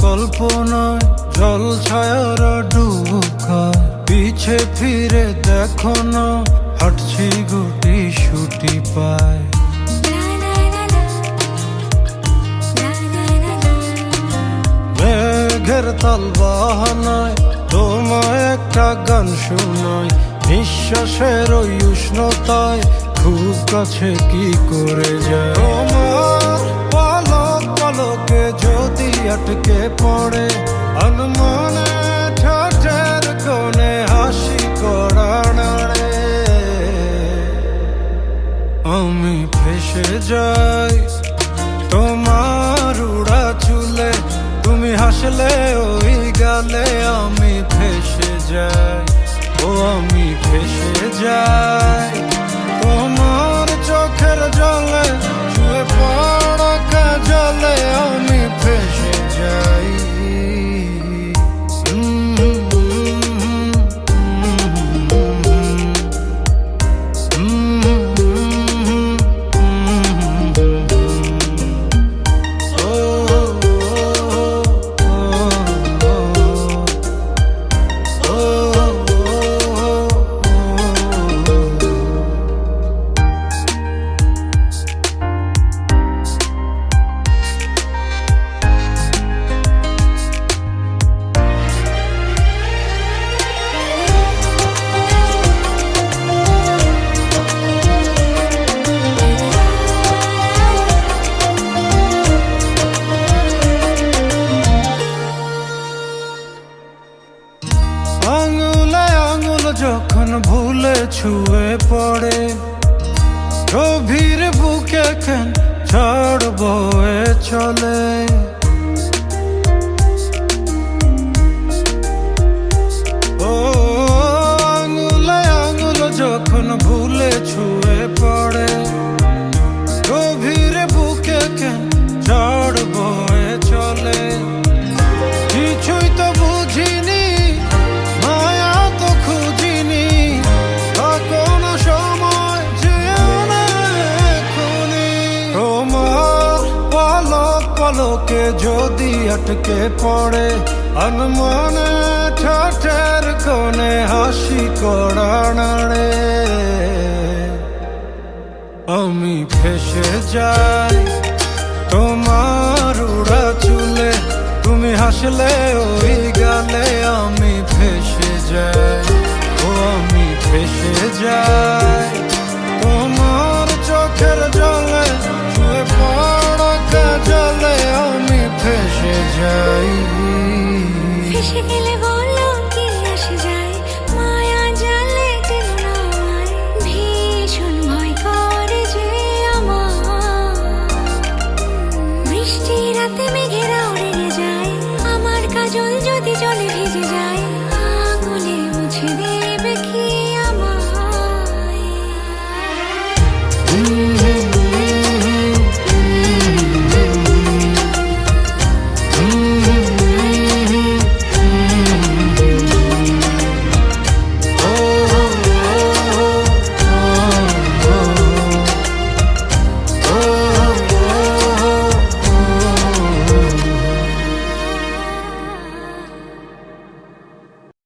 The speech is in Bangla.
কল্পনায় জল ছায়ারা ডুব খায়, পিছে ফিরে দেখো না হাঁটছি গুটি সুটি পায়। মেঘের তাল বাহানায় তোমায় একটা গান শোনায়, নিঃশ্বাসের ওই উষ্ণতায় খুব কাছে কি করে যায়। তোমার পলক পলকে যদি আটকে পড়ে আনমনে ঠোঁটের কোণে হাসি করা নাড়ে, আমি ফেসে যাই তোমার উড়া চুলে, তুমি হাসলে ওই গালে আমি ফেসে যাই। ও আমি ফেসে যাই তোমার চোখের জলে, শুয়ে পড়া কাজলে আমি ফেসে যাই। আঙুলে আঙুল যখন ভুলে ছুঁয়ে পড়ে, গভীর বুকে কেন ঝড় বয়ে চলে। ও আঙুলে আঙুল যখন ভুলে ছুঁয়ে পড়ে, গভীর বুকে কেন ঝড় বয়ে চলে। কিছুই তো বুঝিনি, মায়া তো খুঁজিনি, কোনো সময় যেও না এখনি। তোমার পলক পলকে যদি আটকে পড়ে আনমনে ঠোঁটের কোণে হাসি করা নাড়ে, আমি ফেসে যাই তোমার উড়া চুলে, তুমি হাসলে ওই গালে আমি ফেসে যাই।